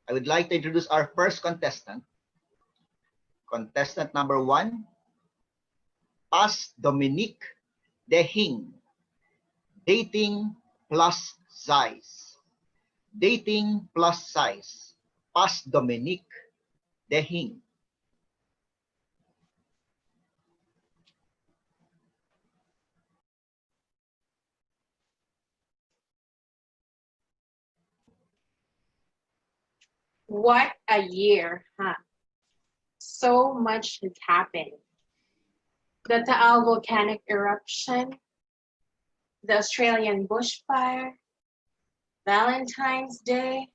I would like to introduce our first contestant. Contestant number 1, Pas Dominique Thehing. Dating plus size. Dating plus size. Pas Dominique Thehing. What a year, huh? So much has happened. The Taal volcanic eruption, the Australian bushfire, Valentine's Day,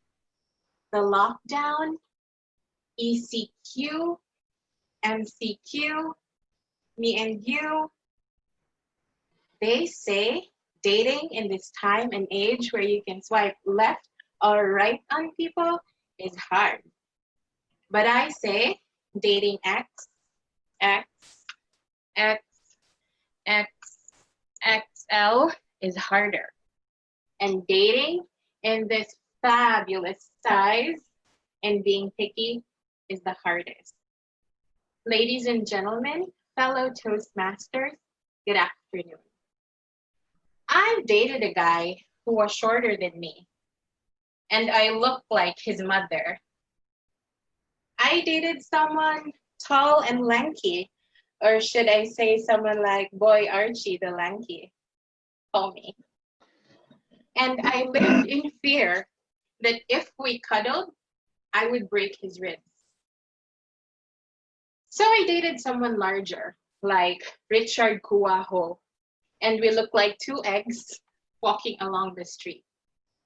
the lockdown, ECQ, MCQ, me and you. They say dating in this time and age where you can swipe left or right on people is hard. But I say dating X, X, X, X, XL is harder. And dating in this fabulous size and being picky is the hardest. Ladies and gentlemen, fellow Toastmasters, good afternoon. I've dated a guy who was shorter than me, and I looked like his mother. I dated someone tall and lanky, or should I say someone like Boy Archie the lanky, call me. And I lived in fear that if we cuddled, I would break his ribs. So I dated someone larger, like Richard Cuajo, and we looked like two eggs walking along the street.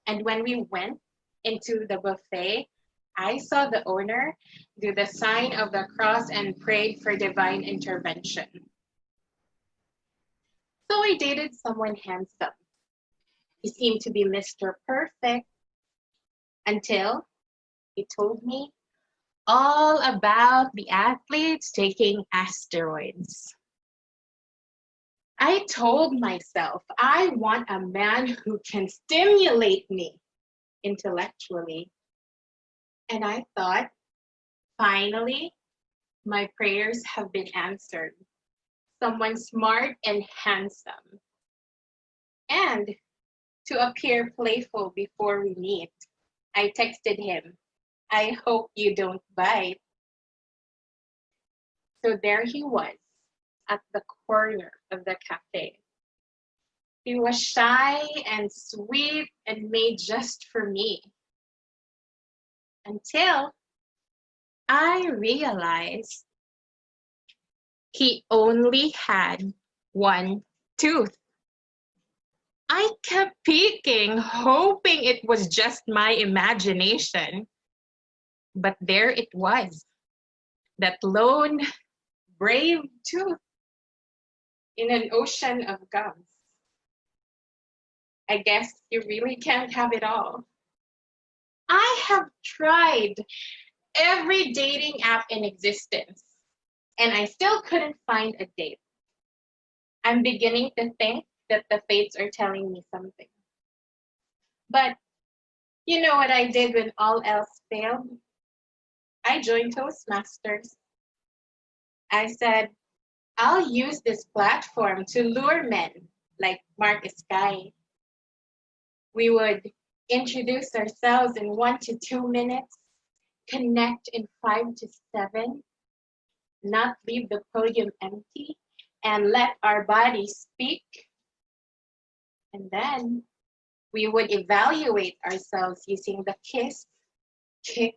And when we went into the buffet, I saw the owner do the sign of the cross and prayed for divine intervention. So I dated someone handsome. He seemed to be Mr. Perfect until he told me all about the athletes taking asteroids. I told myself I want a man who can stimulate me intellectually. And I thought, finally, my prayers have been answered. Someone smart and handsome. And to appear playful before we meet, I texted him, I hope you don't bite. So there he was at the corner of the cafe. He was shy and sweet and made just for me. Until I realized he only had one tooth. I kept peeking, hoping it was just my imagination. But there it was, that lone, brave tooth in an ocean of gums. I guess you really can't have it all. I have tried every dating app in existence, and I still couldn't find a date. I'm beginning to think that the fates are telling me something. But you know what I did when all else failed? I joined Toastmasters. I said, I'll use this platform to lure men like Mark Sky. We would introduce ourselves in 1 to 2 minutes, connect in 5 to 7, not leave the podium empty, and let our bodies speak. And then we would evaluate ourselves using the kiss, kick,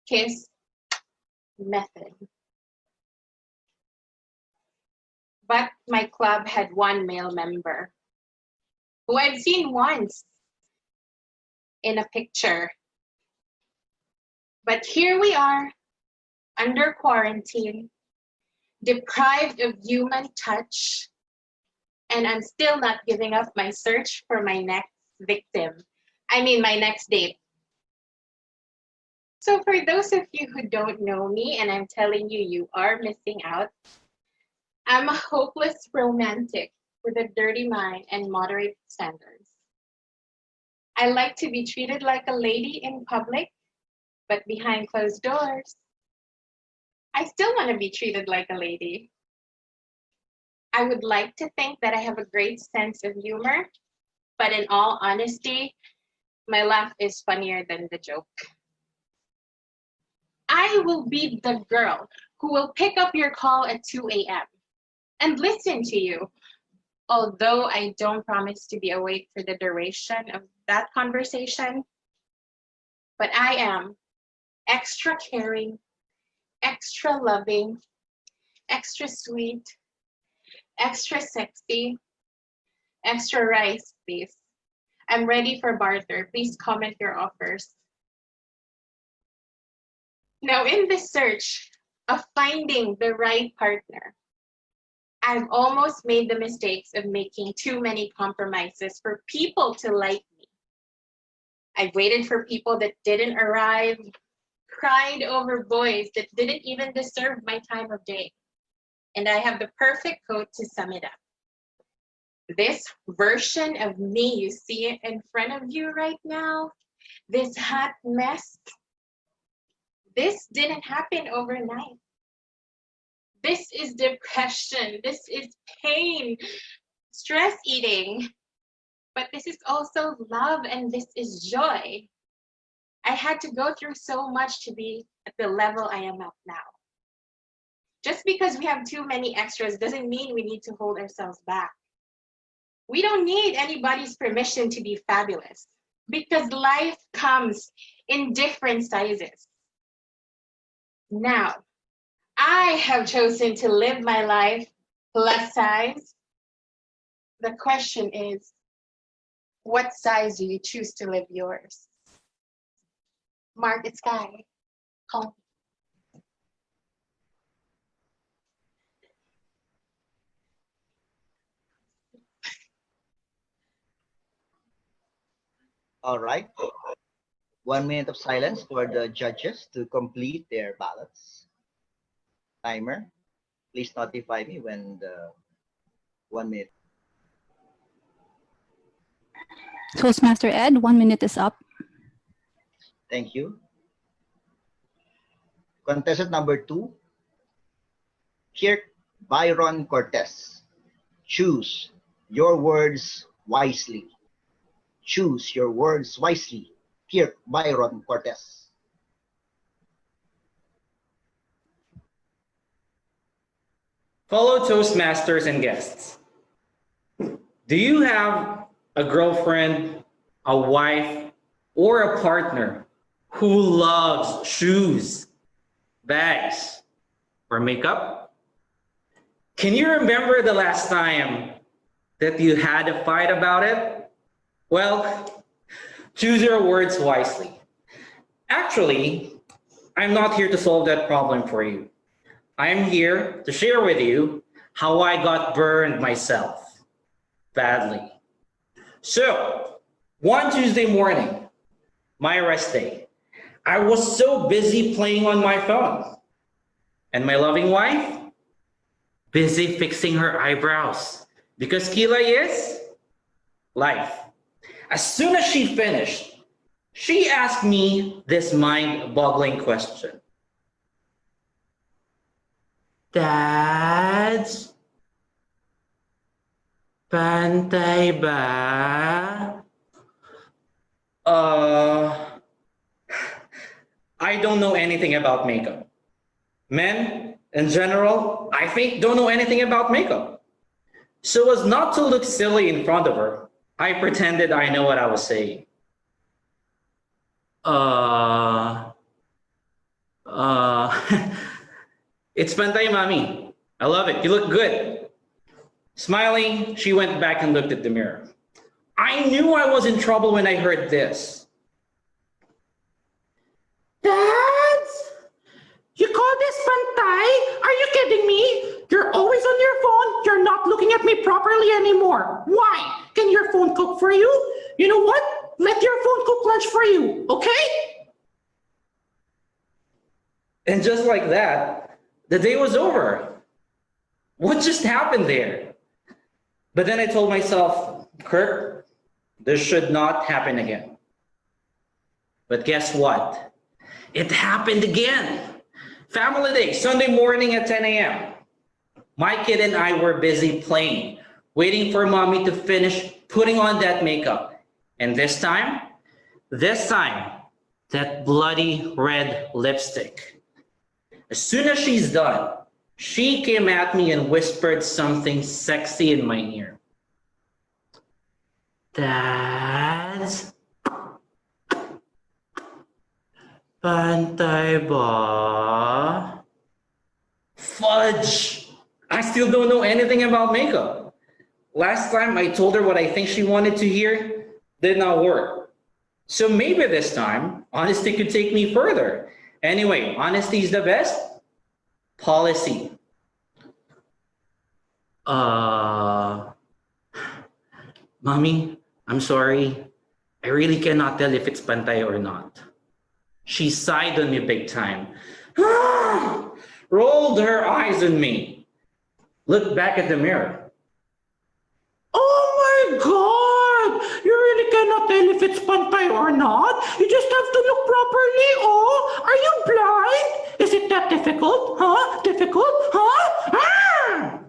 kiss method. But my club had one male member who I'd seen once in a picture. But here we are, under quarantine, deprived of human touch, and I'm still not giving up my search for my next victim. I mean, my next date. So for those of you who don't know me, and I'm telling you, you are missing out, I'm a hopeless romantic with a dirty mind and moderate standards. I like to be treated like a lady in public But behind closed doors, I still want to be treated like a lady. I would like to think that I have a great sense of humor, but in all honesty, my laugh is funnier than the joke. I will be the girl who will pick up your call at 2 a.m. and listen to you, although I don't promise to be awake for the duration of that conversation. But I am extra caring, extra loving, extra sweet, extra sexy, extra rice, please. I'm ready for barter. Please comment your offers. Now, in this search of finding the right partner, I've almost made the mistakes of making too many compromises for people to like me. I've waited for people that didn't arrive, cried over boys that didn't even deserve my time of day. And I have the perfect quote to sum it up. This version of me you see in front of you right now, this hot mess, this didn't happen overnight. This is depression, this is pain, stress eating, but this is also love and this is joy. I had to go through so much to be at the level I am at now. Just because we have too many extras doesn't mean we need to hold ourselves back. We don't need anybody's permission to be fabulous because life comes in different sizes. Now, I have chosen to live my life plus size. The question is, what size do you choose to live yours? Market Sky, call me. All right. 1 minute of silence for the judges to complete their ballots. Timer, please notify me when the 1 minute. Toastmaster Ed, 1 minute is up. Thank you. Contestant number 2, Kirk Byron Cortez. Choose your words wisely. Choose your words wisely. Kirk Byron Cortez. Fellow Toastmasters and guests, do you have a girlfriend, a wife, or a partner who loves shoes, bags, or makeup? Can you remember the last time that you had a fight about it? Well, choose your words wisely. Actually, I'm not here to solve that problem for you. I'm here to share with you how I got burned myself badly. So, one Tuesday morning, my rest day, I was so busy playing on my phone. And my loving wife, busy fixing her eyebrows. Because Kila is life. As soon as she finished, she asked me this mind-boggling question. Dads, pantay ba? I don't know anything about makeup. Men, in general, I think don't know anything about makeup. So as not to look silly in front of her, I pretended I know what I was saying. It's pantay, mommy. I love it. You look good. Smiling, she went back and looked at the mirror. I knew I was in trouble when I heard this. Dads? You call this pantay? Are you kidding me? You're always on your phone. You're not looking at me properly anymore. Why? Can your phone cook for you? You know what? Let your phone cook lunch for you, okay? And just like that, the day was over. What just happened there? But then I told myself, Kirk, this should not happen again. But guess what? It happened again. Family day, Sunday morning at 10 a.m. My kid and I were busy playing, waiting for mommy to finish putting on that makeup. And this time, that bloody red lipstick. As soon as she's done, she came at me and whispered something sexy in my ear. Dad, pantay ba? Fudge! I still don't know anything about makeup. Last time I told her what I think she wanted to hear, did not work. So maybe this time, honesty could take me further. Anyway, honesty is the best policy. Mommy, I'm sorry. I really cannot tell if it's pantay or not. She sighed on me big time. Rolled her eyes on me. Looked back at the mirror. Oh my God! You really cannot tell if it's pantay or not? You just have to look properly. Oh, are you blind? Is it that difficult? Huh? Difficult? Huh? Ah!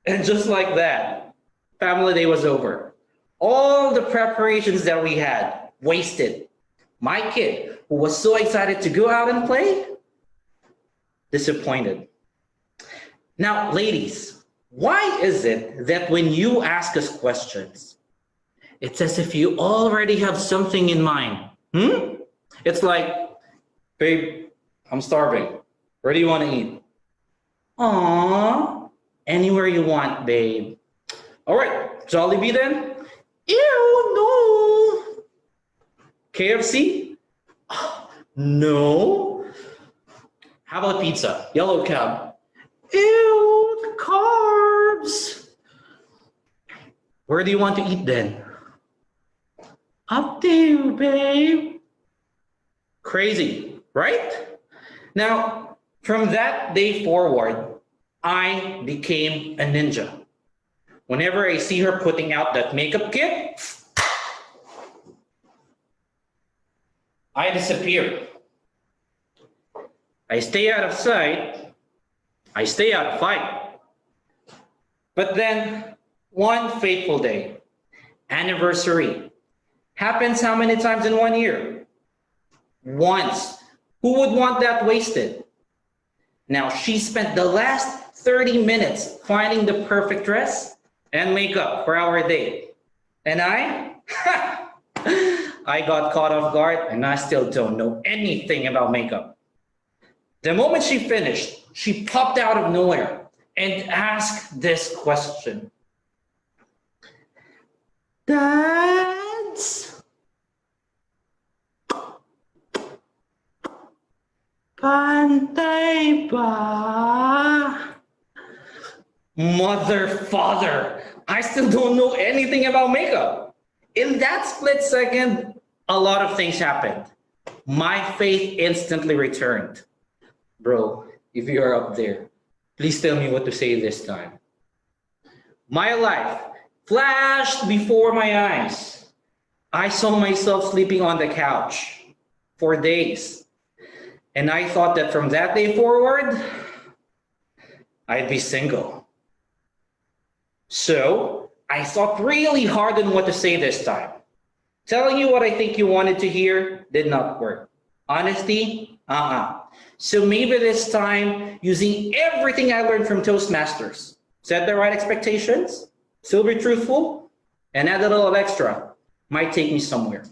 And just like that, family day was over. All the preparations that we had, wasted. My kid, who was so excited to go out and play, disappointed. Now, ladies, why is it that when you ask us questions, it's as if you already have something in mind? It's like, babe, I'm starving. Where do you want to eat? Aww, anywhere you want, babe. All right, Jollibee then? Ew, no. KFC? No. How about pizza? Yellow cab? Ew, carbs. Where do you want to eat then? Up to you, babe. Crazy, right? Now, from that day forward, I became a ninja. Whenever I see her putting out that makeup kit, I disappear. I stay out of sight. I stay out of fight. But then, one fateful day, anniversary, happens how many times in 1 year? Once. Who would want that wasted? Now, she spent the last 30 minutes finding the perfect dress and makeup for our date. And I got caught off guard and I still don't know anything about makeup. The moment she finished, she popped out of nowhere and asked this question. Dads? Pantay ba? Mother, father, I still don't know anything about makeup. In that split second, a lot of things happened. My faith instantly returned. Bro, if you are up there, please tell me what to say this time. My life flashed before my eyes. I saw myself sleeping on the couch for days. And I thought that from that day forward, I'd be single. So I thought really hard on what to say this time. Telling you what I think you wanted to hear did not work. Honesty, So maybe this time, using everything I learned from Toastmasters, set the right expectations, still be truthful, and add a little extra, might take me somewhere.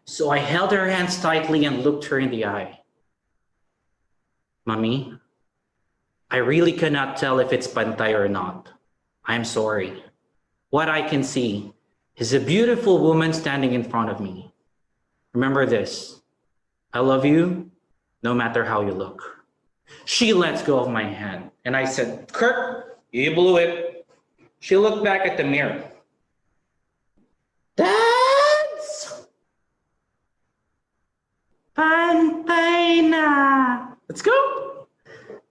So I held her hands tightly and looked her in the eye. Mommy, I really cannot tell if it's pantay or not. I'm sorry. What I can see is a beautiful woman standing in front of me. Remember this, I love you no matter how you look. She lets go of my hand and I said, Kirk, you blew it. She looked back at the mirror. Dads? Pantay na. Let's go.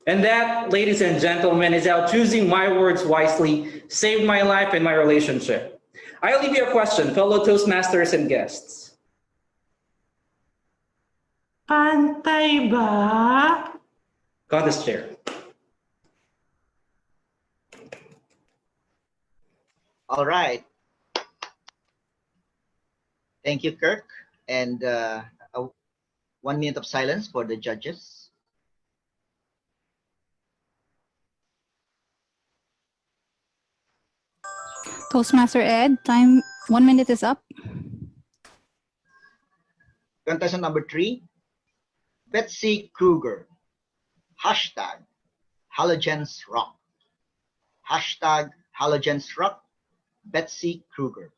And that, ladies and gentlemen, is how choosing my words wisely saved my life and my relationship. I leave you a question, fellow Toastmasters and guests. Pantay ba? Contest chair. All right. Thank you, Kirk. And 1 minute of silence for the judges. Toastmaster Ed, time 1 minute is up. Contestant number 3, Betsy Krueger. Hashtag Halogens Rock. Hashtag Halogens Rock, Betsy Krueger.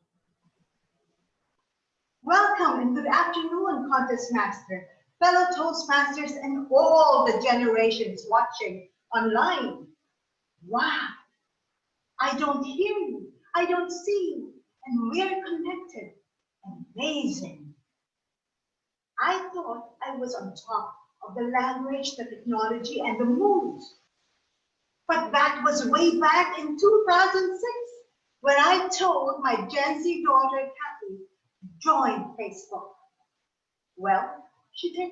Welcome and good afternoon, Contest Master, fellow Toastmasters, and all the generations watching online. Wow, I don't hear you, I don't see you, and we're connected. Amazing. I thought I was on top of the language, the technology, and the moves. But that was way back in 2006 when I told my Gen Z daughter, Kathy, join Facebook. Well, she did.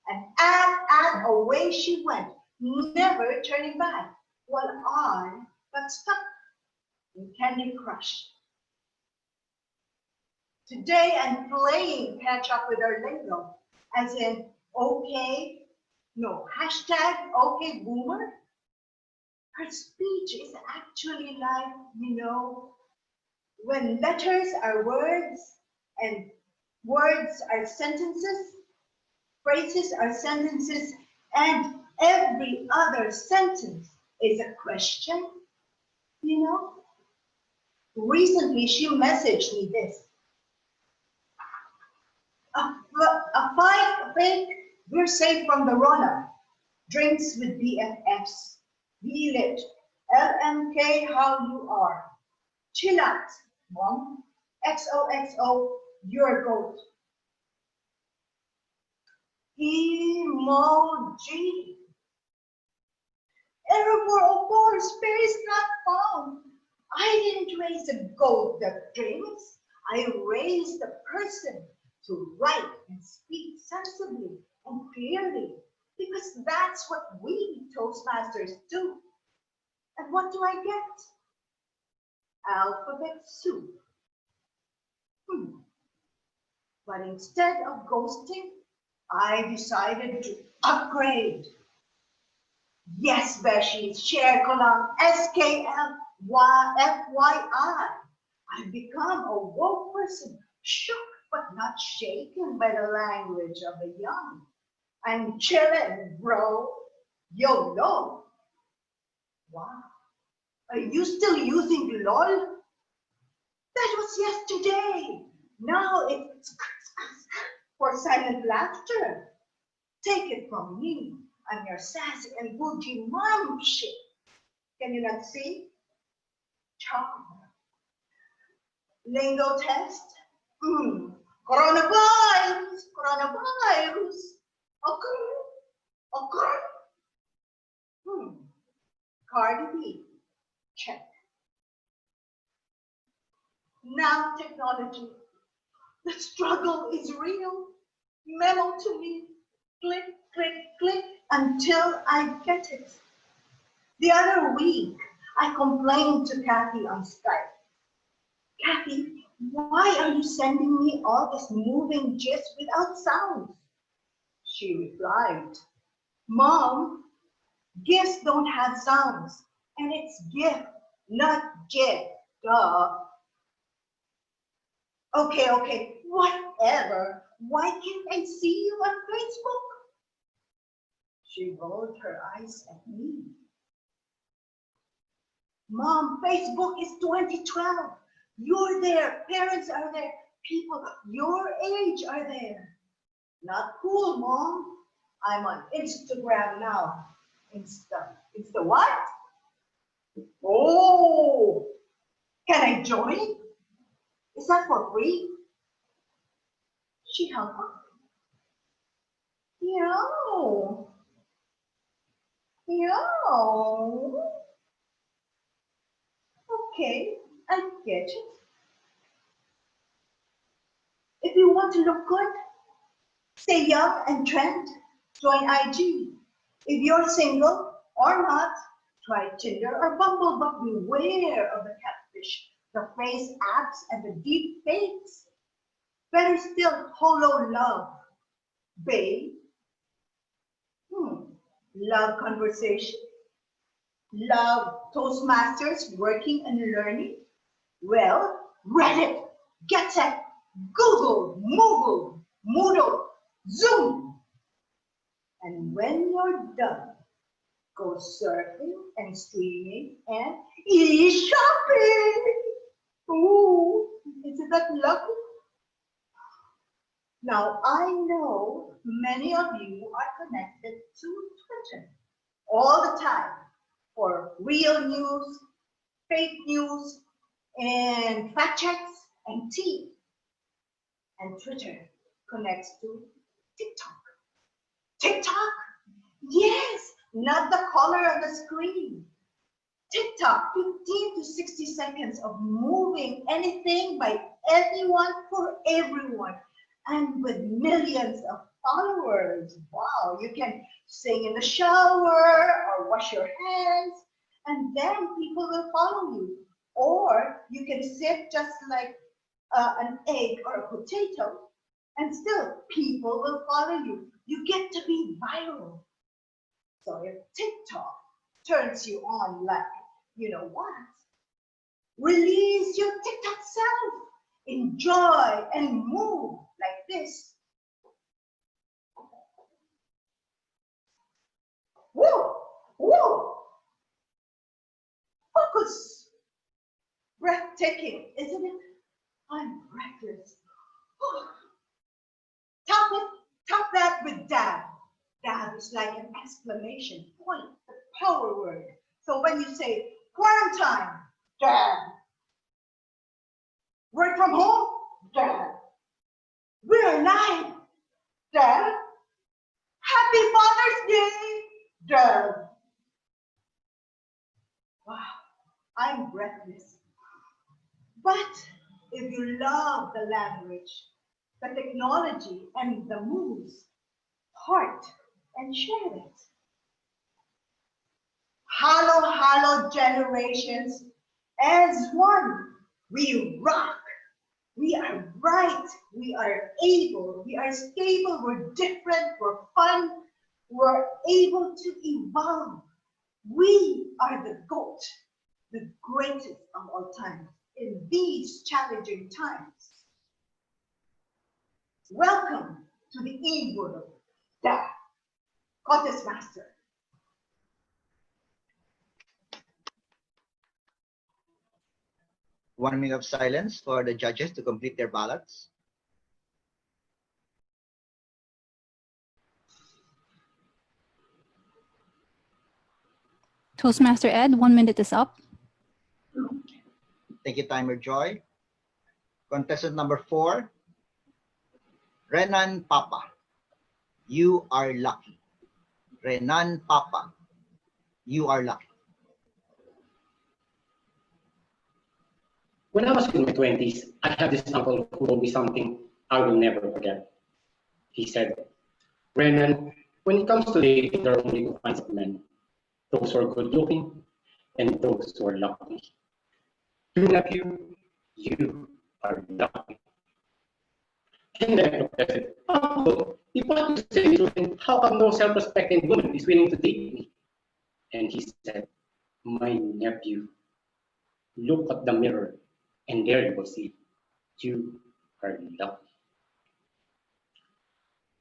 And away she went, never turning back, while I got stuck in Candy Crush. Today I'm playing catch up with her lingo, as in hashtag okay boomer. Her speech is actually like, when letters are words and words are sentences, phrases are sentences, and every other sentence is a question, Recently, she messaged me this. A fake, we're safe from the Rona. Drinks with BFFs. Be lit. LMK, how you are. Chill out, mom. XOXO, your goat. Emoji. Error 404, space not found. I didn't raise a goat that drinks. I raised a person to write and speak sensibly and clearly, because that's what we Toastmasters do. And what do I get? Alphabet soup. But instead of ghosting, I decided to upgrade. Yes, Beshi, share column SKL FYI. I've become a woke person, shook but not shaken by the language of the young. I'm chilling, bro. YOLO. Wow. Are you still using LOL? That was yesterday. Now it's for silent laughter. Take it from me. I'm your sassy and bougie mom shit. Can you not see? Charm. Lingo test. Coronavirus. Okay. Cardi B. Check. Now technology. The struggle is real. Memo to me. Click, click, click until I get it. The other week, I complained to Kathy on Skype. Kathy, why are you sending me all this moving gist without sounds? She replied, Mom, gifs don't have sounds, and it's GIF, not GIF, duh. Okay, whatever. Why can't I see you on Facebook? She rolled her eyes at me. Mom, Facebook is 2012. You're there, parents are there, people your age are there. Not cool, Mom. I'm on Instagram now. Insta what? Oh, can I join? Is that for free? She hung up. Yo. Okay, I get it. If you want to look good, Stay young and trend. Join IG. If you're single or not, try Tinder or Bumble, but beware of the catfish, the face apps, and the deep fakes. Better still, holo love. Babe. Love conversation. Love Toastmasters, working and learning. Well, Reddit, GetTech, Google, Moogle, Moodle, Zoom. And when you're done, go surfing and streaming and e-shopping. Ooh, isn't that lovely? Now, I know many of you are connected to Twitter all the time for real news, fake news, and fact checks and tea. And Twitter connects to TikTok. TikTok? Yes, not the color of the screen. TikTok, 15 to 60 seconds of moving anything by anyone for everyone. And with millions of followers. Wow, you can sing in the shower or wash your hands, and then people will follow you. Or you can sit just like an egg or a potato, and still people will follow you. You get to be viral. So if TikTok turns you on like, you know what? Release your TikTok self. Enjoy and move like this. Woo! Woo! Focus. Breathtaking, isn't it? I'm breathless. Top it, top that with dab. Dab is like an exclamation point, a power word. So when you say quarantine, dab. Work from home, dab. We're alive, dab. Happy Father's Day, dab. Wow, I'm breathless. But if you love the language, the technology, and the moves, heart and share it. Hello, hello, generations. As one, we rock. We are right. We are able. We are stable. We're different. We're fun. We're able to evolve. We are the GOAT, the greatest of all time in these challenging times. Welcome to the e-world, the Contest Master. One minute of silence for the judges to complete their ballots. Toastmaster Ed, 1 minute is up. Thank you, Timer Joy. Contestant number 4, Renan Papa. You are lucky. Renan Papa. You are lucky. When I was in my 20s, I had this uncle who told me something I will never forget. He said, Renan, when it comes to dating, there are only two kinds of men. Those who are good looking and those who are lucky. Your nephew, you are lucky. And then I said, Uncle, if what you say is true, how come no self-respecting woman is willing to date me? And he said, my nephew, look at the mirror and there you will see you are lucky.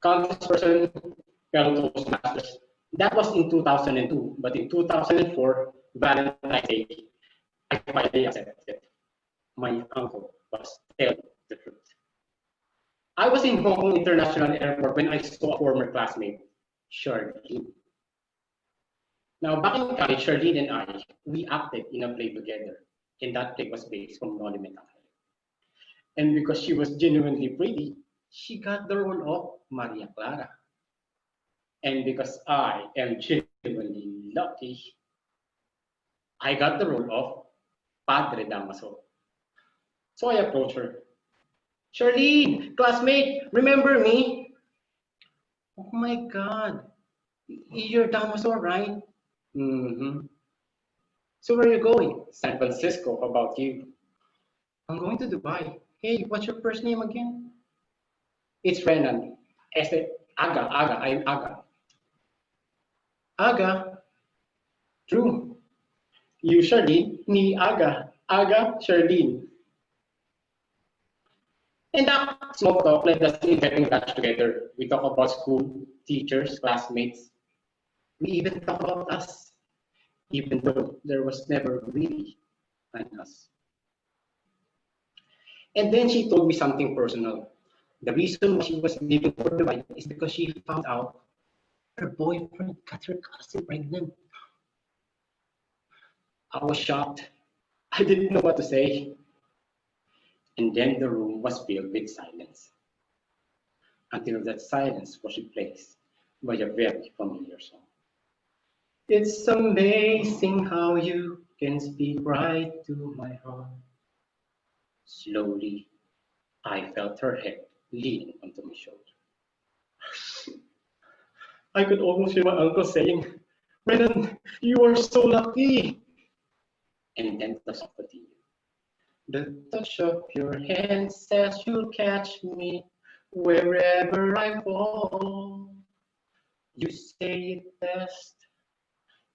Contest person, fellow Toastmasters, that was in 2002, but in 2004, Valentine's Day, I finally accepted. My uncle was telling the truth. I was in Hong Kong International Airport when I saw a former classmate, Charlene. Now, back in college, Charlene and I, we acted in a play together, and that play was based from Noli Me Tangere. And because she was genuinely pretty, she got the role of Maria Clara. And because I am genuinely lucky, I got the role of Padre Damaso. So I approached her. Charlene, classmate, remember me? Oh my God, your dam was all right. Mm-hmm. So where are you going? San Francisco. How about you? I'm going to Dubai. Hey, what's your first name again? It's Renan. I'm Aga. Aga? True. You Charlene, me Aga. Aga, Charlene. And that small talk led us in getting lunch together. We talk about school, teachers, classmates. We even talk about us, even though there was never really an us. And then she told me something personal. The reason why she was leaving for Dubai is because she found out her boyfriend got her cousin pregnant. I was shocked. I didn't know what to say. And then the room was filled with silence, until that silence was replaced by a very familiar song. It's amazing how you can speak right to my heart. Slowly, I felt her head leaning onto my shoulder. I could almost hear my uncle saying, Renan, you are so lucky. And then the song continued. The touch of your hand says you'll catch me wherever I fall. You say it best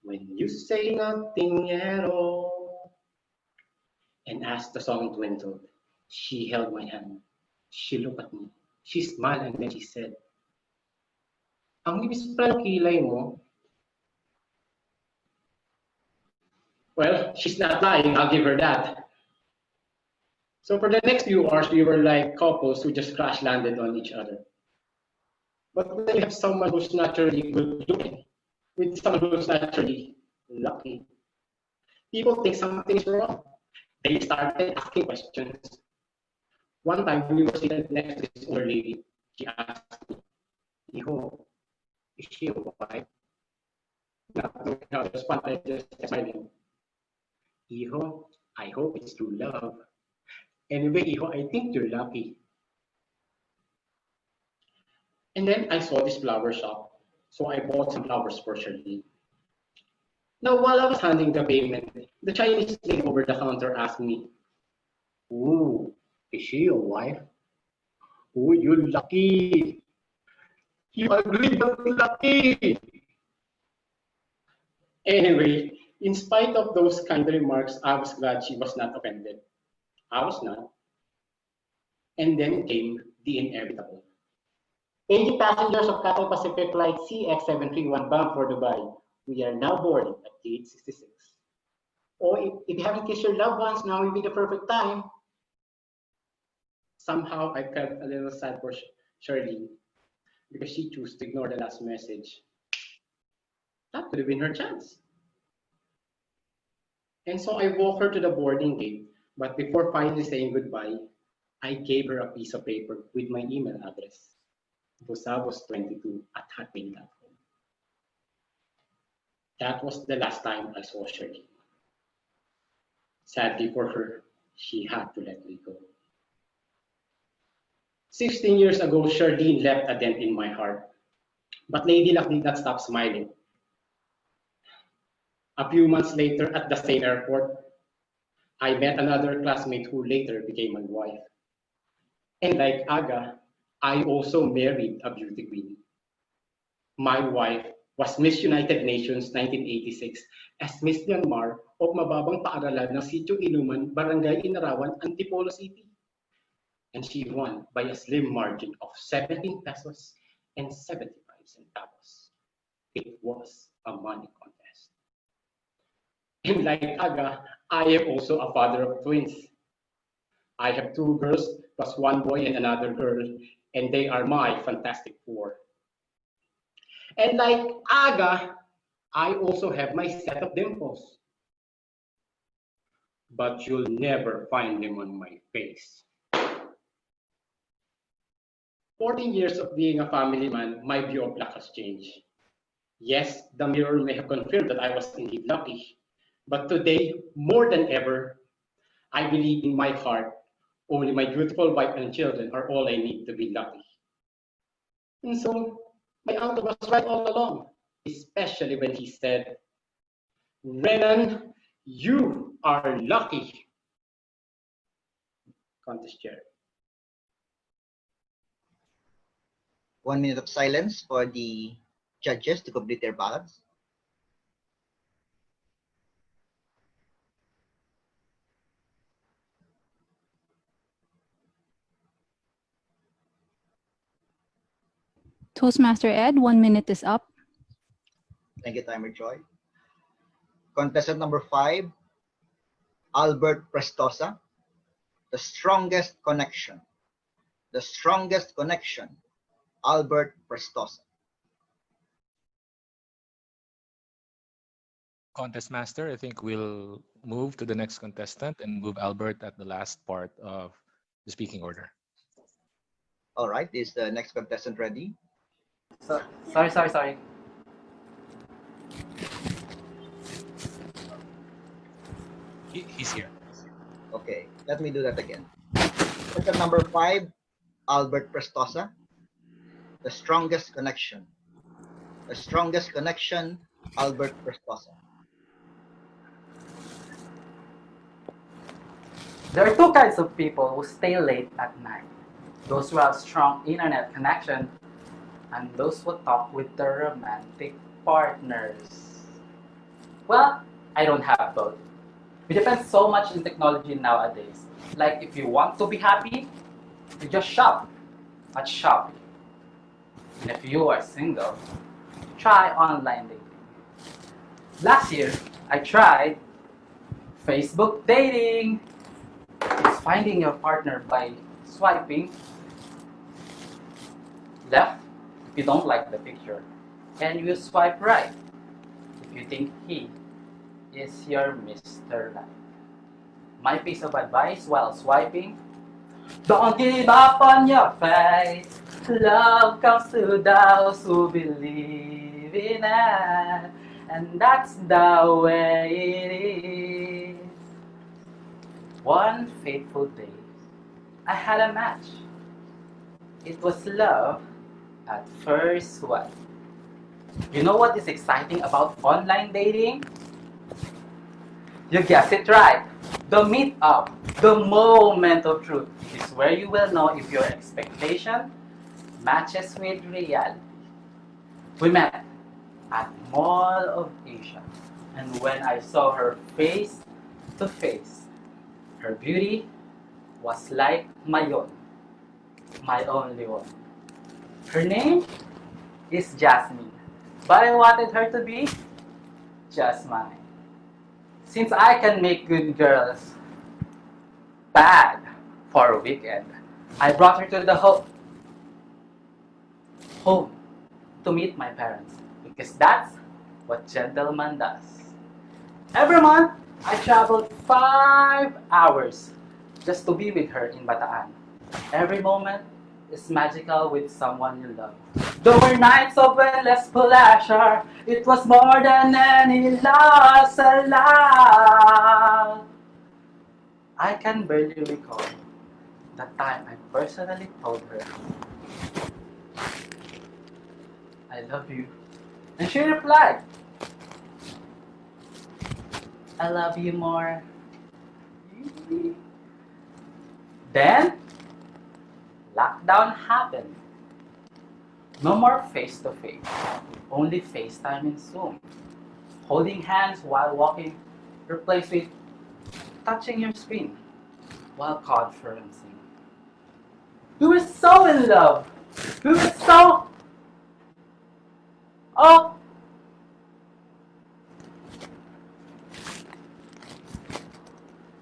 when you say nothing at all. And as the song dwindled, she held my hand. She looked at me. She smiled and then she said, ang libis pala ng kilay mo. Well, she's not lying, I'll give her that. So for the next few hours, we were like couples who just crash landed on each other. But when you have someone who's naturally good looking, with someone who's naturally lucky, people think something is wrong. They started asking questions. One time when we were seated next to this older lady, she asked me, Iho, is she a wife? Not knowing how to respond, I just smiling. Iho, I hope it's true love. Anyway, Iho, I think you're lucky. And then I saw this flower shop, so I bought some flowers for Shirley. Now, while I was handing the payment, the Chinese lady over the counter asked me, ooh, is she your wife? Ooh, you're lucky. You agree, but lucky. Anyway, in spite of those kind remarks, I was glad she was not offended. I was not. And then came the inevitable. 80 passengers of Cathay Pacific Flight CX731 bound for Dubai. We are now boarding at gate 66. Or if you haven't kissed your loved ones, now will be the perfect time. Somehow I felt a little sad for Shirley because she chose to ignore the last message. That could have been her chance. And so I walked her to the boarding gate, but before finally saying goodbye, I gave her a piece of paper with my email address. Busabos22 at hotmail.com. That was the last time I saw Shirley. Sadly for her, she had to let me go. 16 years ago, Charlene left a dent in my heart. But Lady Luck did not stop smiling. A few months later, at the same airport, I met another classmate who later became my wife. And like Aga, I also married a beauty queen. My wife was Miss United Nations 1986 as Miss Myanmar of mababang paaralan ng Sitio Inuman, Barangay Inarawan, Antipolo City. And she won by a slim margin of 17 pesos and 75 centavos. It was a money contest. And like Aga, I am also a father of twins. I have 2 girls plus 1 boy and another girl, and they are my fantastic 4. And like Aga, I also have my set of dimples. But you'll never find them on my face. 14 years of being a family man, my view of luck has changed. Yes, the mirror may have confirmed that I was indeed lucky. But today, more than ever, I believe in my heart, only my beautiful wife and children are all I need to be lucky. And so, my uncle was right all along, especially when he said, Renan, you are lucky. Contest chair. 1 minute of silence for the judges to complete their ballots. Toastmaster Ed, 1 minute is up. Thank you, Timer Joy. Contestant number 5, Albert Prestoza. The strongest connection. The strongest connection, Albert Prestoza. Contest Master, I think we'll move to the next contestant and move Albert at the last part of the speaking order. All right, is the next contestant ready? So, sorry. He's here. Okay, let me do that again. Contestant number 5, Albert Prestoza. The strongest connection. The strongest connection, Albert Prestoza. There are two kinds of people who stay late at night. Those who have strong internet connection and those who talk with their romantic partners. Well, I don't have both. We depend so much on technology nowadays. Like if you want to be happy, you just shop at Shopee. And if you are single, try online dating. Last year, I tried Facebook dating. It's finding your partner by swiping left if you don't like the picture, and you swipe right if you think he is your Mr. Right. My piece of advice while swiping: don't give up on your faith. Love comes to those who believe in it, and that's the way it is. One fateful day, I had a match. It was love at first swipe. You know what is exciting about online dating? You guessed it right. The meet-up, the moment of truth, is where you will know if your expectation matches with reality. We met at Mall of Asia, and when I saw her face to face, her beauty was like my own, my only one. Her name is Jasmine, but I wanted her to be just mine. Since I can make good girls bad for a weekend, I brought her to the home to meet my parents, because that's what gentleman does. Every month, I traveled 5 hours just to be with her in Bataan. Every moment is magical with someone you love. There were nights of endless pleasure. It was more than any loss allowed. I can barely recall the time I personally told her, I love you. And she replied, I love you more. Then, lockdown happened. No more face-to-face, only FaceTime and Zoom. Holding hands while walking, replaced with touching your screen while conferencing. We were so in love. We were so... Oh!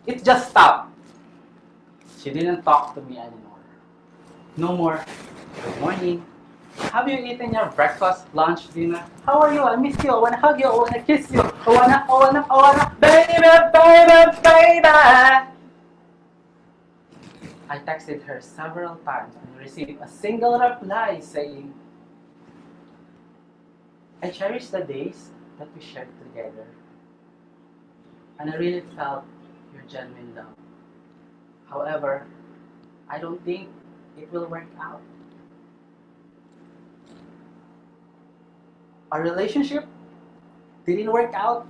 It just stopped. She didn't talk to me anymore. No more, good morning. Have you eaten your breakfast, lunch, dinner? How are you? I miss you. I wanna hug you. I wanna kiss you. I wanna, baby. I texted her several times and received a single reply saying, I cherish the days that we shared together. And I really felt your genuine love. However, I don't think it will work out. Our relationship didn't work out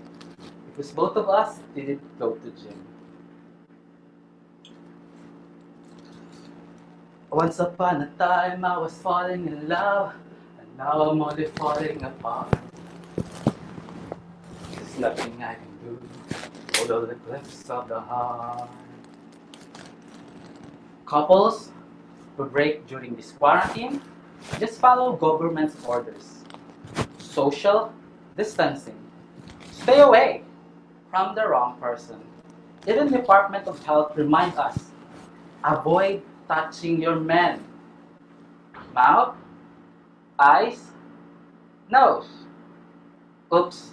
because both of us didn't go to gym. Once upon a time, I was falling in love, and now I'm only falling apart. There's nothing I can do, although the cliffs of the heart. Couples who break during this quarantine just follow government's orders. Social distancing. Stay away from the wrong person. Even Department of Health remind us, avoid touching your men. Mouth, eyes, nose. Oops,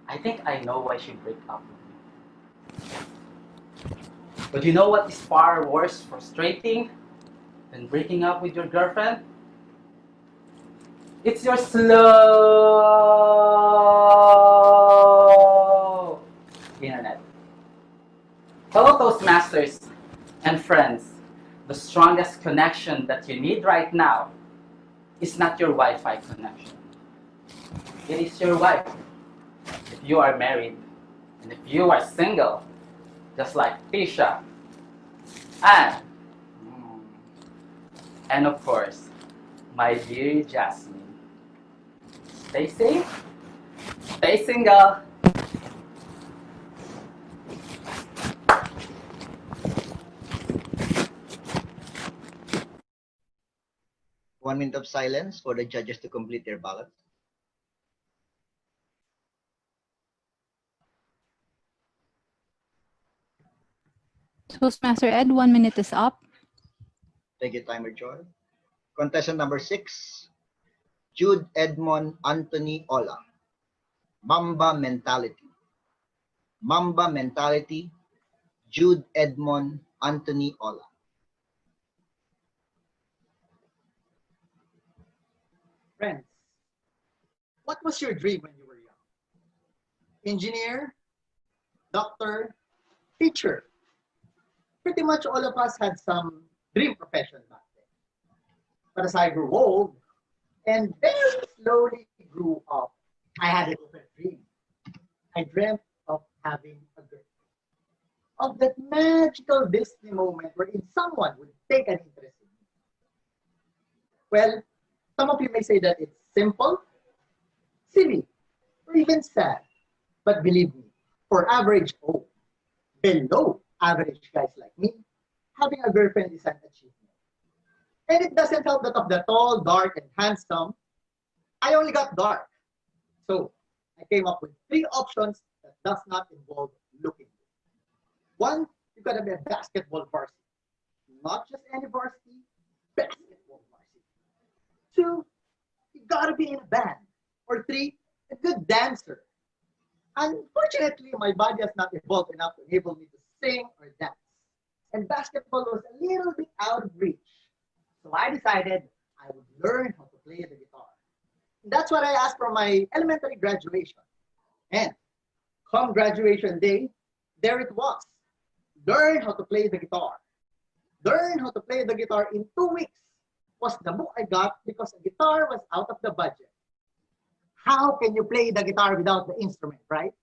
I think I know why she break up with me. But you know what is far worse frustrating than breaking up with your girlfriend? It's your slow internet. Fellow Toastmasters and friends, the strongest connection that you need right now is not your Wi-Fi connection. It is your wife. If you are married, and if you are single, just like Tisha, and, and of course, my dear Jasmine. Stay safe, stay single. 1 minute of silence for the judges to complete their ballot. Toastmaster Ed, 1 minute is up. Take your timer, Joy. Contestant number 6, Jude Edmond Anthony Ola. Mamba mentality. Mamba mentality, Jude Edmond Anthony Ola. Friends, what was your dream when you were young? Engineer, doctor, teacher. Pretty much all of us had some dream profession back then. But as I grew old and very slowly grew up, I had a different dream. I dreamt of having a girlfriend. Of that magical Disney moment wherein someone would take an interest in me. Well, some of you may say that it's simple, silly, or even sad. But believe me, for average Joe, below average guys like me, having a girlfriend is an achievement. And it doesn't help that of the tall, dark, and handsome, I only got dark. So I came up with 3 options that does not involve looking good. 1, you gotta be a basketball varsity. Not just any varsity, basketball varsity. 2, you gotta be in a band. Or 3, a good dancer. Unfortunately, my body has not evolved enough to enable me to sing or dance. And basketball was a little bit out of reach. So I decided I would learn how to play the guitar. And that's what I asked for my elementary graduation. And come graduation day, there it was. Learn how to play the guitar. Learn how to play the guitar in 2 weeks was the book I got because the guitar was out of the budget. How can you play the guitar without the instrument, right?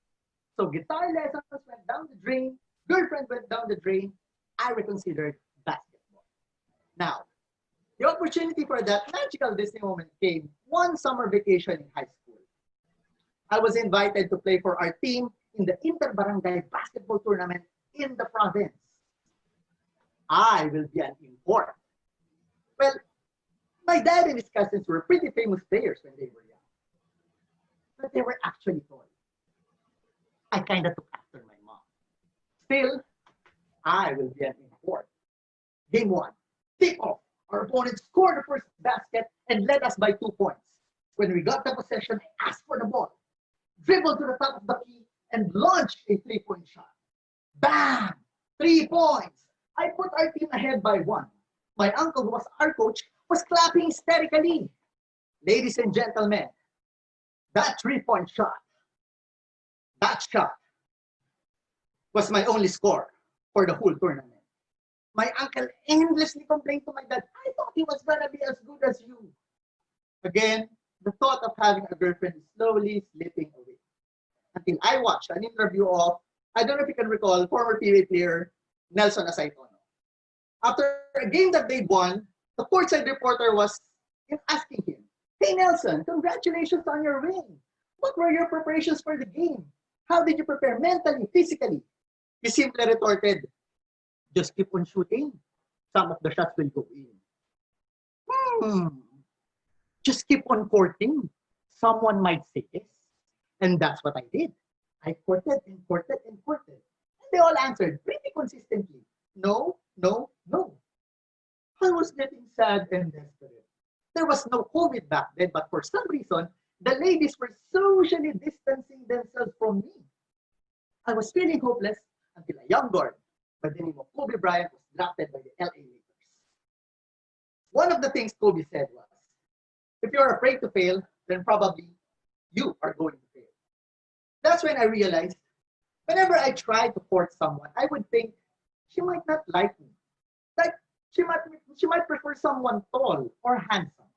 So guitar lessons went down the drain, girlfriend went down the drain, I reconsidered basketball. Now, the opportunity for that magical Disney moment came one summer vacation in high school. I was invited to play for our team in the inter-barangay basketball tournament in the province. I will be an import. Well, my dad and his cousins were pretty famous players when they were young. But they were actually tall. I kind of took after my mom. Still, I will be an import. Game 1, tip-off. Our opponent scored the first basket and led us by 2 points. When we got the possession, I asked for the ball, dribbled to the top of the key, and launched a 3-point shot. Bam! 3 points! I put our team ahead by 1. My uncle, who was our coach, was clapping hysterically. Ladies and gentlemen, that 3-point shot, that shot was my only score for the whole tournament. My uncle endlessly complained to my dad, I thought he was gonna be as good as you. Again, the thought of having a girlfriend is slowly slipping away. Until I watched an interview of, I don't know if you can recall, former PBA player Nelson Asaitono. After a game that they won, the courtside reporter was asking him, "Hey Nelson, congratulations on your win. What were your preparations for the game? How did you prepare mentally, physically?" He simply retorted, "Just keep on shooting. Some of the shots will go in." Just keep on courting. Someone might say yes. And that's what I did. I courted and courted and courted. And they all answered pretty consistently, no, no, no. I was getting sad and desperate. There was no COVID back then, but for some reason, the ladies were socially distancing themselves from me. I was feeling hopeless until a young guard by the name of Kobe Bryant was drafted by the LA Lakers. One of the things Kobe said was, if you're afraid to fail, then probably you are going to fail. That's when I realized, whenever I try to court someone, I would think, she might not like me. Like, she might prefer someone tall or handsome.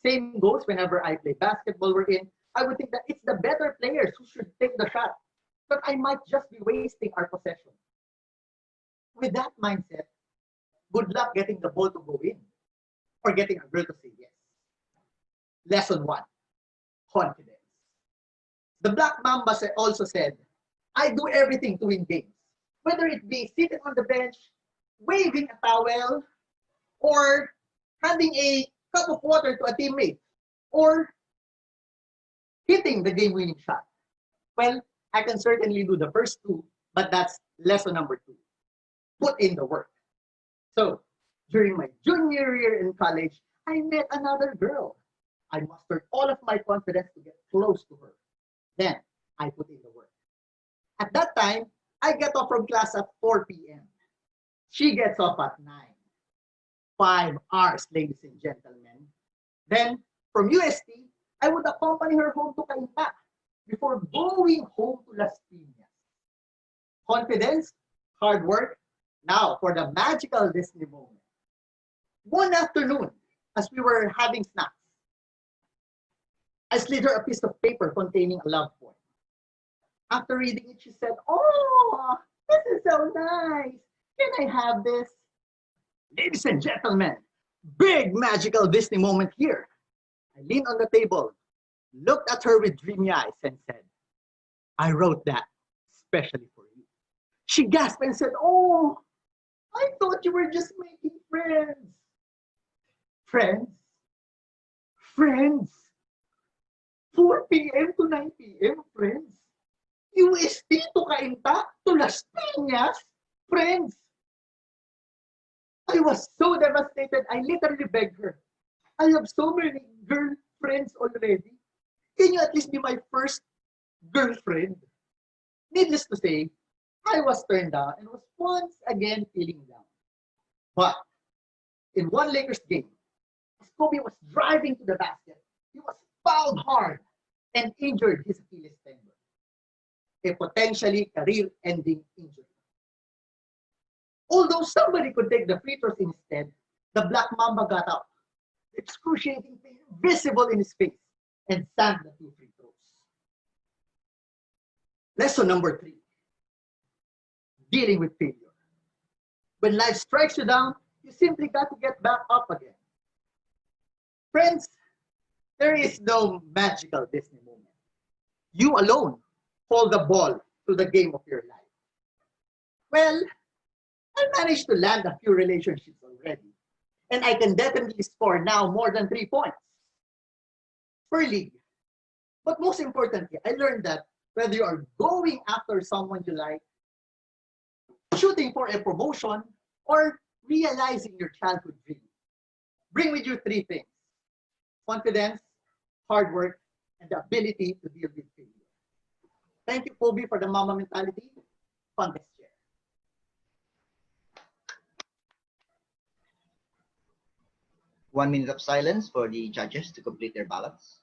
Same goes whenever I play basketball we're in, I would think that it's the better players who should take the shot, but I might just be wasting our possession. With that mindset, good luck getting the ball to go in or getting a girl to say yes. Lesson 1, confidence. The Black Mamba also said, I do everything to win games, whether it be sitting on the bench, waving a towel, or handing a cup of water to a teammate, or hitting the game-winning shot. Well, I can certainly do the first two, but that's lesson number 2. Put in the work. So, during my junior year in college, I met another girl. I mustered all of my confidence to get close to her. Then, I put in the work. At that time, I get off from class at 4 p.m. She gets off at 9. 5 hours, ladies and gentlemen. Then, from UST, I would accompany her home to Cainta before going home to Las Piñas. Confidence, hard work. Now, for the magical Disney moment. One afternoon, as we were having snacks, I slid her a piece of paper containing a love poem. After reading it, she said, "Oh, this is so nice. Can I have this?" Ladies and gentlemen, big magical Disney moment here. I leaned on the table, looked at her with dreamy eyes, and said, "I wrote that especially for you." She gasped and said, "Oh, I thought you were just making friends." Friends? Friends? 4 p.m. to 9 p.m. Friends? UST to Cainta to Las Piñas? Friends? I was so devastated, I literally begged her. I have so many girlfriends already. Can you at least be my first girlfriend? Needless to say, I was turned down and was once again feeling down. But in one Lakers game, as Kobe was driving to the basket, he was fouled hard and injured his Achilles tendon, a potentially career-ending injury. Although somebody could take the free throws instead, the Black Mamba got up, excruciating pain visible in his face, and sank the 2 free throws. Lesson number 3, dealing with failure. When life strikes you down, you simply got to get back up again. Friends, there is no magical Disney moment. You alone hold the ball to the game of your life. Well, I managed to land a few relationships already, and I can definitely score now more than 3 points per league. But most importantly, I learned that whether you are going after someone you like, shooting for a promotion, or realizing your childhood dream, bring with you 3 things: confidence, hard work, and the ability to deal with failure. Thank you, Kobe, for the Mama mentality. Contest chair. 1 minute of silence for the judges to complete their ballots.